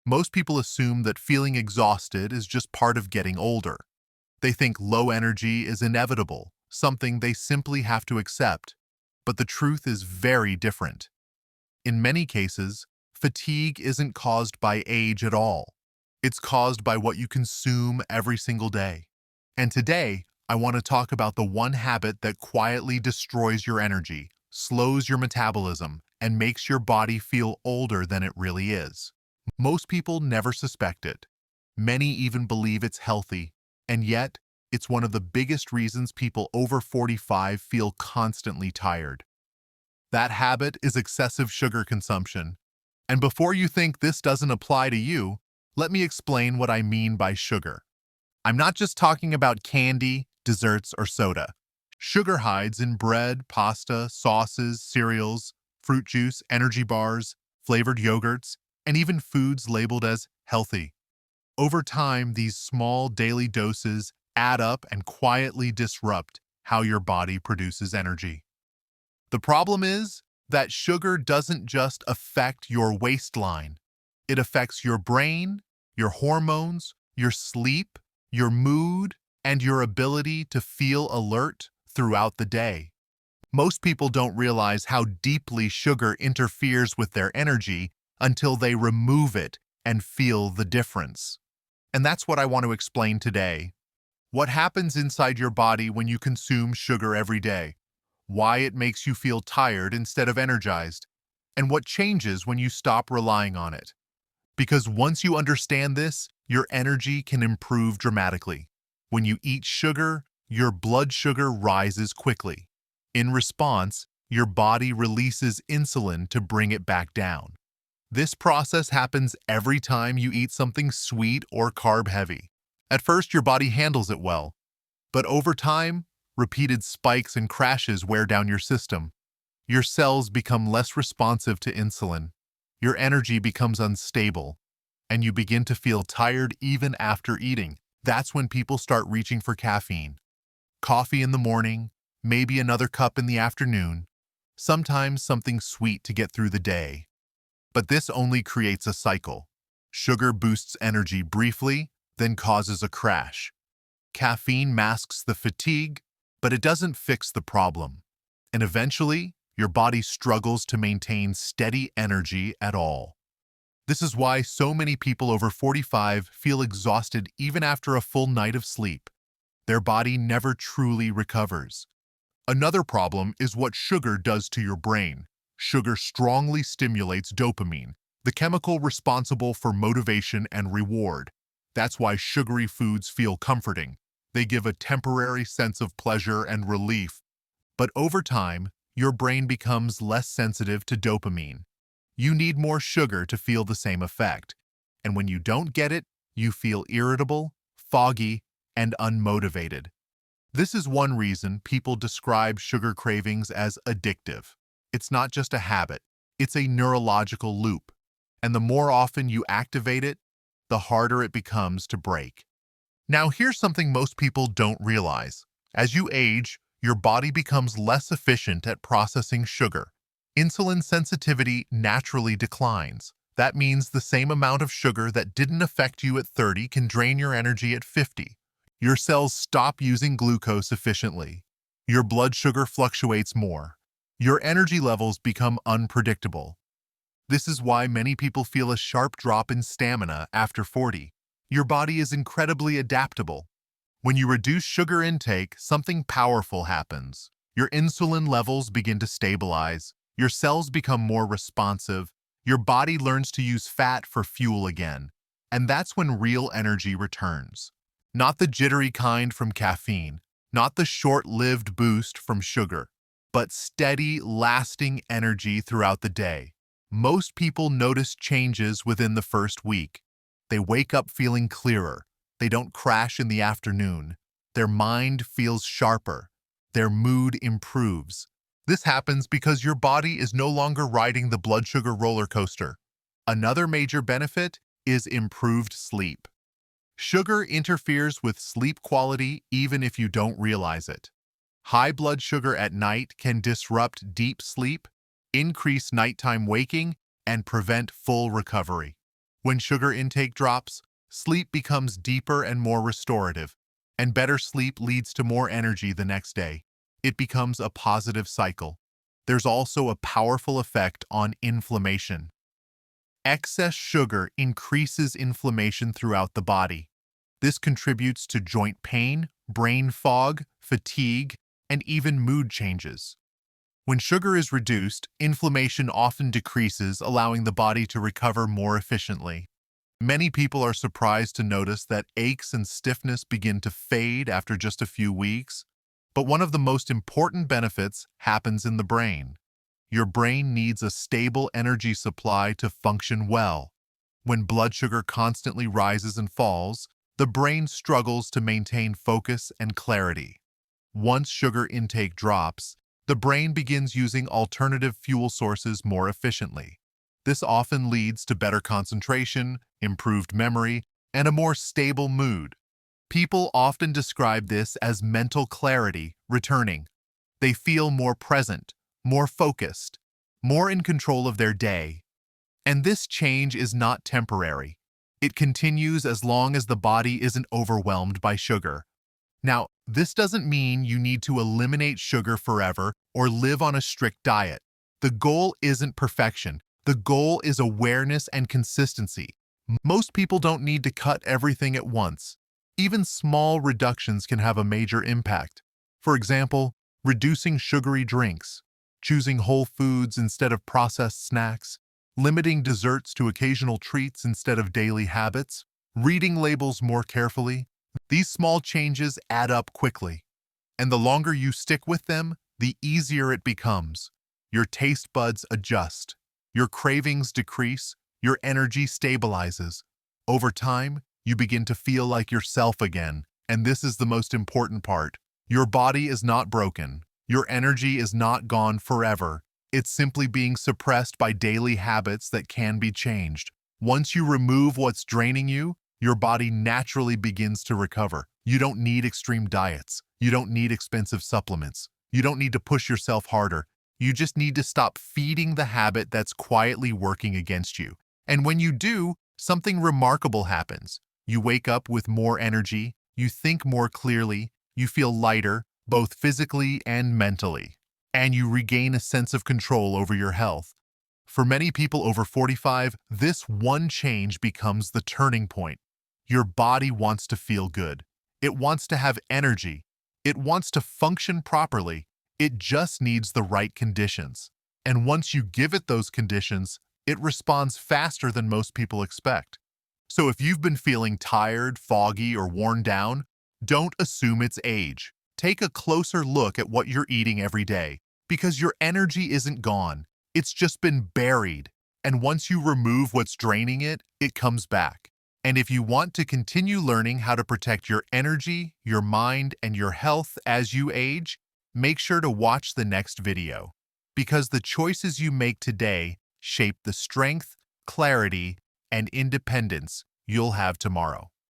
Most people assume that feeling exhausted is just part of getting older. They think low energy is inevitable, something they simply have to accept. But the truth is very different. In many cases, fatigue isn't caused by age at all. It's caused by what you consume every single day. And today, I want to talk about the one habit that quietly destroys your energy, slows your metabolism, and makes your body feel older than it really is. Most people never suspect it. Many even believe it's healthy, and yet, it's one of the biggest reasons people over 45 feel constantly tired. That habit is excessive sugar consumption. And before you think this doesn't apply to you, let me explain what I mean by sugar. I'm not just talking about candy, desserts, or soda. Sugar hides in bread, pasta, sauces, cereals, fruit juice, energy bars, flavored yogurts, and even foods labeled as healthy. Over time, these small daily doses add up and quietly disrupt how your body produces energy. The problem is that sugar doesn't just affect your waistline. It affects your brain, your hormones, your sleep, your mood, and your ability to feel alert throughout the day. Most people don't realize how deeply sugar interferes with their energy until they remove it and feel the difference. And that's what I want to explain today. What happens inside your body when you consume sugar every day? Why it makes you feel tired instead of energized? And what changes when you stop relying on it? Because once you understand this, your energy can improve dramatically. When you eat sugar, your blood sugar rises quickly. In response, your body releases insulin to bring it back down. This process happens every time you eat something sweet or carb-heavy. At first, your body handles it well, but over time, repeated spikes and crashes wear down your system. Your cells become less responsive to insulin. Your energy becomes unstable, and you begin to feel tired even after eating. That's when people start reaching for caffeine. Coffee in the morning, maybe another cup in the afternoon, sometimes something sweet to get through the day. But this only creates a cycle. Sugar boosts energy briefly, then causes a crash. Caffeine masks the fatigue, but it doesn't fix the problem. And eventually, your body struggles to maintain steady energy at all. This is why so many people over 45 feel exhausted even after a full night of sleep. Their body never truly recovers. Another problem is what sugar does to your brain. Sugar strongly stimulates dopamine, the chemical responsible for motivation and reward. That's why sugary foods feel comforting. They give a temporary sense of pleasure and relief. But over time, your brain becomes less sensitive to dopamine. You need more sugar to feel the same effect. And when you don't get it, you feel irritable, foggy, and unmotivated. This is one reason people describe sugar cravings as addictive. It's not just a habit, it's a neurological loop. And the more often you activate it, the harder it becomes to break. Now, here's something most people don't realize. As you age, your body becomes less efficient at processing sugar. Insulin sensitivity naturally declines. That means the same amount of sugar that didn't affect you at 30 can drain your energy at 50. Your cells stop using glucose efficiently. Your blood sugar fluctuates more. Your energy levels become unpredictable. This is why many people feel a sharp drop in stamina after 40. Your body is incredibly adaptable. When you reduce sugar intake, something powerful happens. Your insulin levels begin to stabilize. Your cells become more responsive. Your body learns to use fat for fuel again. And that's when real energy returns. Not the jittery kind from caffeine, not the short-lived boost from sugar, but steady, lasting energy throughout the day. Most people notice changes within the first week. They wake up feeling clearer. They don't crash in the afternoon. Their mind feels sharper. Their mood improves. This happens because your body is no longer riding the blood sugar roller coaster. Another major benefit is improved sleep. Sugar interferes with sleep quality even if you don't realize it. High blood sugar at night can disrupt deep sleep, increase nighttime waking, and prevent full recovery. When sugar intake drops, sleep becomes deeper and more restorative, and better sleep leads to more energy the next day. It becomes a positive cycle. There's also a powerful effect on inflammation. Excess sugar increases inflammation throughout the body. This contributes to joint pain, brain fog, fatigue, and even mood changes. When sugar is reduced, inflammation often decreases, allowing the body to recover more efficiently. Many people are surprised to notice that aches and stiffness begin to fade after just a few weeks. But one of the most important benefits happens in the brain. Your brain needs a stable energy supply to function well. When blood sugar constantly rises and falls, the brain struggles to maintain focus and clarity. Once sugar intake drops, the brain begins using alternative fuel sources more efficiently. This often leads to better concentration, improved memory, and a more stable mood. People often describe this as mental clarity returning. They feel more present, more focused, more in control of their day. And this change is not temporary. It continues as long as the body isn't overwhelmed by sugar. Now, this doesn't mean you need to eliminate sugar forever or live on a strict diet. The goal isn't perfection. The goal is awareness and consistency. Most people don't need to cut everything at once. Even small reductions can have a major impact. For example, reducing sugary drinks, choosing whole foods instead of processed snacks, limiting desserts to occasional treats instead of daily habits, reading labels more carefully. These small changes add up quickly, and the longer you stick with them, the easier it becomes. Your taste buds adjust, your cravings decrease, your energy stabilizes. Over time, you begin to feel like yourself again, and this is the most important part. Your body is not broken. Your energy is not gone forever. It's simply being suppressed by daily habits that can be changed. Once you remove what's draining you, your body naturally begins to recover. You don't need extreme diets. You don't need expensive supplements. You don't need to push yourself harder. You just need to stop feeding the habit that's quietly working against you. And when you do, something remarkable happens. You wake up with more energy, you think more clearly, you feel lighter, both physically and mentally, and you regain a sense of control over your health. For many people over 45, this one change becomes the turning point. Your body wants to feel good. It wants to have energy. It wants to function properly. It just needs the right conditions. And once you give it those conditions, it responds faster than most people expect. So if you've been feeling tired, foggy, or worn down, don't assume it's age. Take a closer look at what you're eating every day, because your energy isn't gone. It's just been buried. And once you remove what's draining it, it comes back. And if you want to continue learning how to protect your energy, your mind, and your health as you age, make sure to watch the next video. Because the choices you make today shape the strength, clarity, and independence you'll have tomorrow.